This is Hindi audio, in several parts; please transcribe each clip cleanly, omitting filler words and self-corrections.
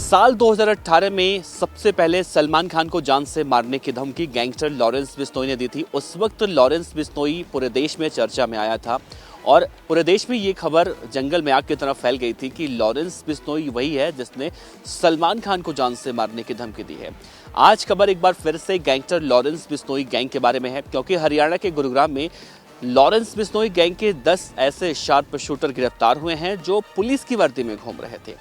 साल 2018 में सबसे पहले सलमान खान को जान से मारने की धमकी गैंगस्टर लॉरेंस बिश्नोई ने दी थी। उस वक्त लॉरेंस बिश्नोई पूरे देश में चर्चा में आया था और पूरे देश में ये खबर जंगल में आग की तरह फैल गई थी कि लॉरेंस बिश्नोई वही है जिसने सलमान खान को जान से मारने की धमकी दी है। आज खबर एक बार फिर से गैंगस्टर लॉरेंस बिश्नोई गैंग के बारे में है, क्योंकि हरियाणा के गुरुग्राम में लॉरेंस बिश्नोई गैंग के 10 ऐसे शार्प शूटर गिरफ्तार हुए हैं जो पुलिस की वर्दी में घूम रहे थे।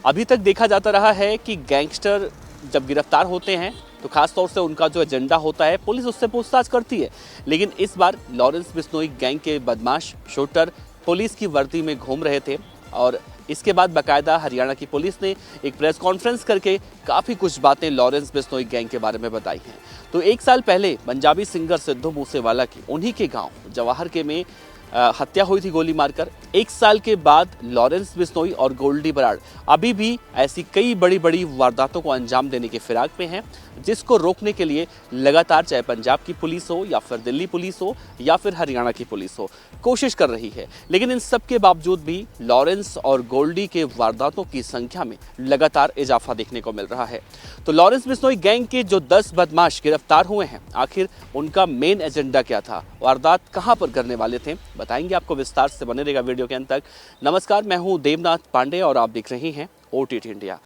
अभी तक देखा जाता रहा है कि गैंगस्टर जब गिरफ्तार होते हैं तो खास तौर से उनका जो एजेंडा होता है पुलिस उससे पूछताछ करती है, लेकिन इस बार लॉरेंस बिश्नोई गैंग के बदमाश शूटर पुलिस की वर्दी में घूम रहे थे और इसके बाद बाकायदा हरियाणा की पुलिस ने एक प्रेस कॉन्फ्रेंस करके काफ़ी कुछ बातें लॉरेंस बिश्नोई गैंग के बारे में बताई हैं। तो एक साल पहले पंजाबी सिंगर सिद्धू मूसेवाला की उन्हीं के गांव जवाहर के में हत्या हुई थी गोली मारकर। एक साल के बाद लॉरेंस बिश्नोई और गोल्डी बराड़ अभी भी ऐसी कई बड़ी बड़ी वारदातों को अंजाम देने के फिराक में हैं, जिसको रोकने के लिए लगातार चाहे पंजाब की पुलिस हो या फिर दिल्ली पुलिस हो या फिर हरियाणा की पुलिस हो कोशिश कर रही है। लेकिन इन सब के बावजूद भी लॉरेंस और गोल्डी के वारदातों की संख्या में लगातार इजाफा देखने को मिल रहा है। तो लॉरेंस बिश्नोई गैंग के जो 10 बदमाश गिरफ्तार हुए हैं, आखिर उनका मेन एजेंडा क्या था, वारदात कहां पर करने वाले थे, बताएंगे आपको विस्तार से। बने रहेगा वीडियो के अंत तक। नमस्कार, मैं हूं देवनाथ पांडे और आप देख रहे हैं OTT इंडिया।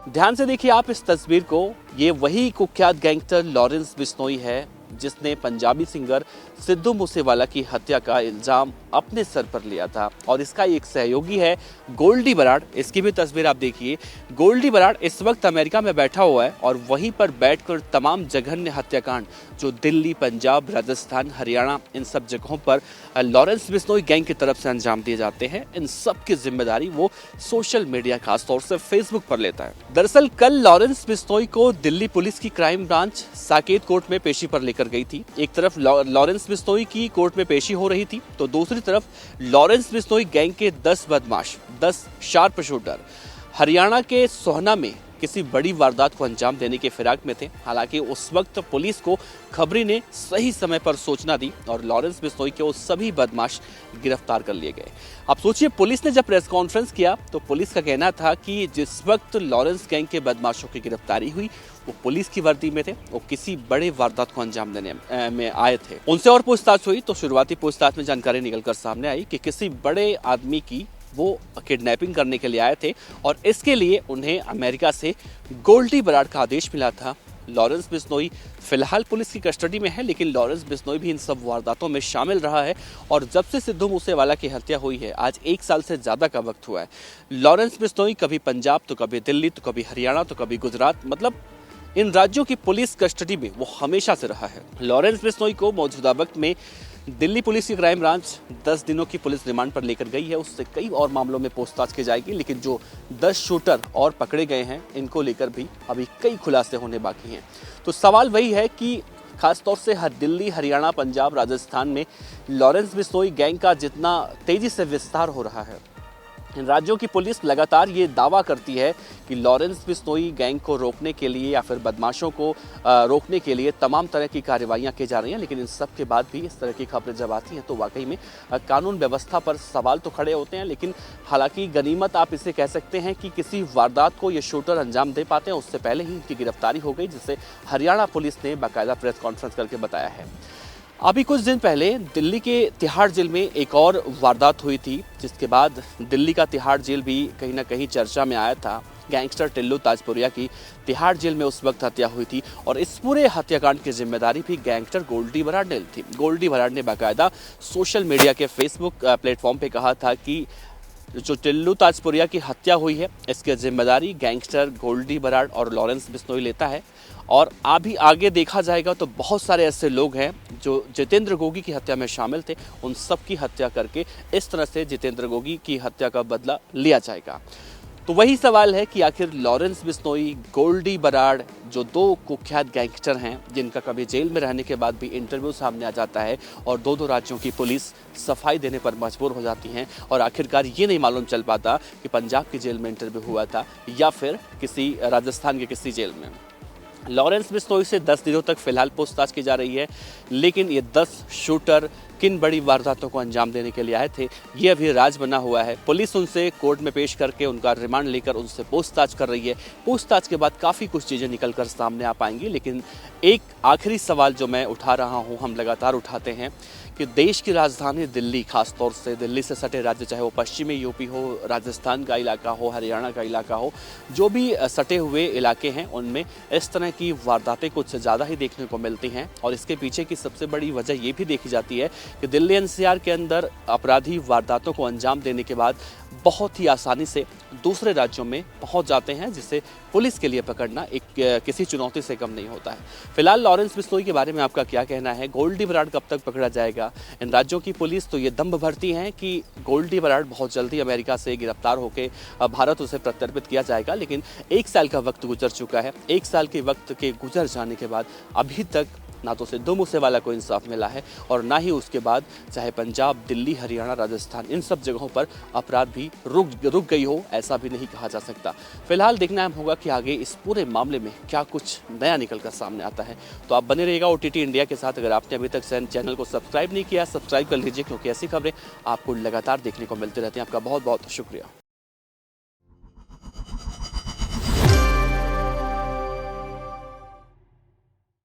ध्यान से देखिए आप इस तस्वीर को। ये वही कुख्यात गैंगस्टर लॉरेंस बिश्नोई है जिसने पंजाबी सिंगर सिद्धू मूसेवाला की हत्या का इल्जाम अपने सर पर लिया था, और इसका एक सहयोगी है गोल्डी बराड़। इसकी भी तस्वीर आप देखिए। गोल्डी बराड़ इस वक्त अमेरिका में बैठा हुआ है और वहीं पर बैठकर तमाम जघन्य हत्याकांड जो दिल्ली, पंजाब, राजस्थान, हरियाणा, इन सब जगहों पर लॉरेंस बिश्नोई गैंग की तरफ से अंजाम दिए जाते हैं, इन सब की जिम्मेदारी वो सोशल मीडिया खासतौर से फेसबुक पर लेता है। दरअसल कल लॉरेंस बिश्नोई को दिल्ली पुलिस की क्राइम ब्रांच साकेत कोर्ट में पेशी पर लेकर गई थी। एक तरफ लॉरेंस बिश्नोई की कोर्ट में पेशी हो रही थी तो दूसरी तरफ लॉरेंस बिश्नोई गैंग के 10 बदमाश, 10 शार्प शूटर हरियाणा के सोहना में किसी बड़ी वारदात को अंजाम देने के फिराक में थे। हालांकि उस वक्त पुलिस को खबरी ने सही समय पर सूचना दी और लॉरेंस बिश्नोई के वो सभी बदमाश गिरफ्तार कर लिए गए। अब सोचिए, पुलिस ने जब प्रेस कॉन्फ्रेंस किया तो पुलिस का कहना था कि जिस वक्त लॉरेंस गैंग के बदमाशों की गिरफ्तारी हुई वो पुलिस की वर्दी में थे, वो किसी बड़े वारदात को अंजाम देने में आए थे। उनसे और पूछताछ हुई तो शुरुआती पूछताछ में जानकारी निकलकर सामने आई कि किसी बड़े आदमी की वो किडनैपिंग करने के लिए आए थे और इसके लिए उन्हें अमेरिका से गोल्डी बराड़ का आदेश मिला था। लॉरेंस बिश्नोई फिलहाल पुलिस की कस्टडी में है, लेकिन लॉरेंस बिश्नोई भी इन सब वारदातों में शामिल रहा है और जब से सिद्धू मूसेवाला की हत्या हुई है आज 1 साल से ज्यादा का वक्त हुआ है। लॉरेंस बिश्नोई कभी पंजाब तो कभी दिल्ली तो कभी हरियाणा तो कभी गुजरात, मतलब इन राज्यों की पुलिस कस्टडी में वो हमेशा से रहा है। लॉरेंस बिश्नोई को मौजूदा वक्त में दिल्ली पुलिस की क्राइम ब्रांच 10 दिनों की पुलिस रिमांड पर लेकर गई है। उससे कई और मामलों में पूछताछ की जाएगी, लेकिन जो 10 शूटर और पकड़े गए हैं इनको लेकर भी अभी कई खुलासे होने बाकी हैं। तो सवाल वही है कि खासतौर से दिल्ली, हरियाणा, पंजाब, राजस्थान में लॉरेंस बिश्नोई गैंग का जितना तेजी से विस्तार हो रहा है, इन राज्यों की पुलिस लगातार ये दावा करती है कि लॉरेंस बिश्नोई गैंग को रोकने के लिए या फिर बदमाशों को रोकने के लिए तमाम तरह की कार्रवाइयां की जा रही हैं। लेकिन इन सब के बाद भी इस तरह की खबरें जब आती हैं तो वाकई में कानून व्यवस्था पर सवाल तो खड़े होते हैं। लेकिन हालांकि गनीमत आप इसे कह सकते हैं कि किसी वारदात को ये शूटर अंजाम दे पाते हैं, उससे पहले ही इनकी गिरफ्तारी हो गई, जिसे हरियाणा पुलिस ने बाकायदा प्रेस कॉन्फ्रेंस करके बताया है। अभी कुछ दिन पहले दिल्ली के तिहाड़ जेल में एक और वारदात हुई थी, जिसके बाद दिल्ली का तिहाड़ जेल भी कहीं ना कहीं चर्चा में आया था। गैंगस्टर टिल्लू ताजपुरिया की तिहाड़ जेल में उस वक्त हत्या हुई थी और इस पूरे हत्याकांड की जिम्मेदारी भी गैंगस्टर गोल्डी बराड़ ने ली थी। गोल्डी बराड़ ने बाकायदा सोशल मीडिया के फेसबुक प्लेटफॉर्म पे कहा था कि जो टिल्लू ताजपुरिया की हत्या हुई है इसकी जिम्मेदारी गैंगस्टर गोल्डी बराड़ और लॉरेंस बिश्नोई लेता है। और अभी आगे देखा जाएगा तो बहुत सारे ऐसे लोग हैं जो जितेंद्र गोगी की हत्या में शामिल थे, उन सब की हत्या करके इस तरह से जितेंद्र गोगी की हत्या का बदला लिया जाएगा। तो वही सवाल है कि आखिर लॉरेंस बिश्नोई, गोल्डी बराड़, जो 2 कुख्यात गैंगस्टर हैं जिनका कभी जेल में रहने के बाद भी इंटरव्यू सामने आ जाता है और 2 राज्यों की पुलिस सफाई देने पर मजबूर हो जाती हैं और आखिरकार ये नहीं मालूम चल पाता कि पंजाब की जेल में इंटरव्यू हुआ था या फिर किसी राजस्थान के किसी जेल में। लॉरेंस बिश्नोई से 10 दिनों तक फिलहाल पूछताछ की जा रही है, लेकिन ये 10 शूटर किन बड़ी वारदातों को अंजाम देने के लिए आए थे, ये अभी राज बना हुआ है। पुलिस उनसे कोर्ट में पेश करके उनका रिमांड लेकर उनसे पूछताछ कर रही है। पूछताछ के बाद काफ़ी कुछ चीज़ें निकलकर सामने आ पाएंगी। लेकिन एक आखिरी सवाल जो मैं उठा रहा हूँ, हम लगातार उठाते हैं कि देश की राजधानी दिल्ली, खासतौर से दिल्ली से सटे राज्य, चाहे वो पश्चिमी यूपी हो, राजस्थान का इलाका हो, हरियाणा का इलाका हो, जो भी सटे हुए इलाके हैं उनमें इस तरह की वारदातें कुछ ज़्यादा ही देखने को मिलती हैं। और इसके पीछे की सबसे बड़ी वजह ये भी देखी जाती है कि दिल्ली एनसीआर के अंदर अपराधी वारदातों को अंजाम देने के बाद बहुत ही आसानी से दूसरे राज्यों में पहुंच जाते हैं, जिसे पुलिस के लिए पकड़ना एक किसी चुनौती से कम नहीं होता है। फिलहाल लॉरेंस बिश्नोई के बारे में आपका क्या कहना है? गोल्डी बराड़ कब तक पकड़ा जाएगा? इन राज्यों की पुलिस तो ये दम भरती है कि गोल्डी बराड़ बहुत जल्दी अमेरिका से गिरफ्तार होकर भारत उसे प्रत्यर्पित किया जाएगा, लेकिन 1 साल का वक्त गुजर चुका है। 1 साल के वक्त के गुजर जाने के बाद अभी तक ना तो सिद्धू मूसेवाला को इंसाफ मिला है और ना ही उसके बाद चाहे पंजाब, दिल्ली, हरियाणा, राजस्थान, इन सब जगहों पर अपराध भी रुक गई हो, ऐसा भी नहीं कहा जा सकता। फिलहाल देखना होगा कि आगे इस पूरे मामले में क्या कुछ नया निकल कर सामने आता है। तो आप बने रहिएगा OTT इंडिया के साथ। अगर आपने अभी तक चैनल को सब्सक्राइब नहीं किया, सब्सक्राइब कर लीजिए, क्योंकि ऐसी खबरें आपको लगातार देखने को मिलती रहती हैं। आपका बहुत बहुत शुक्रिया।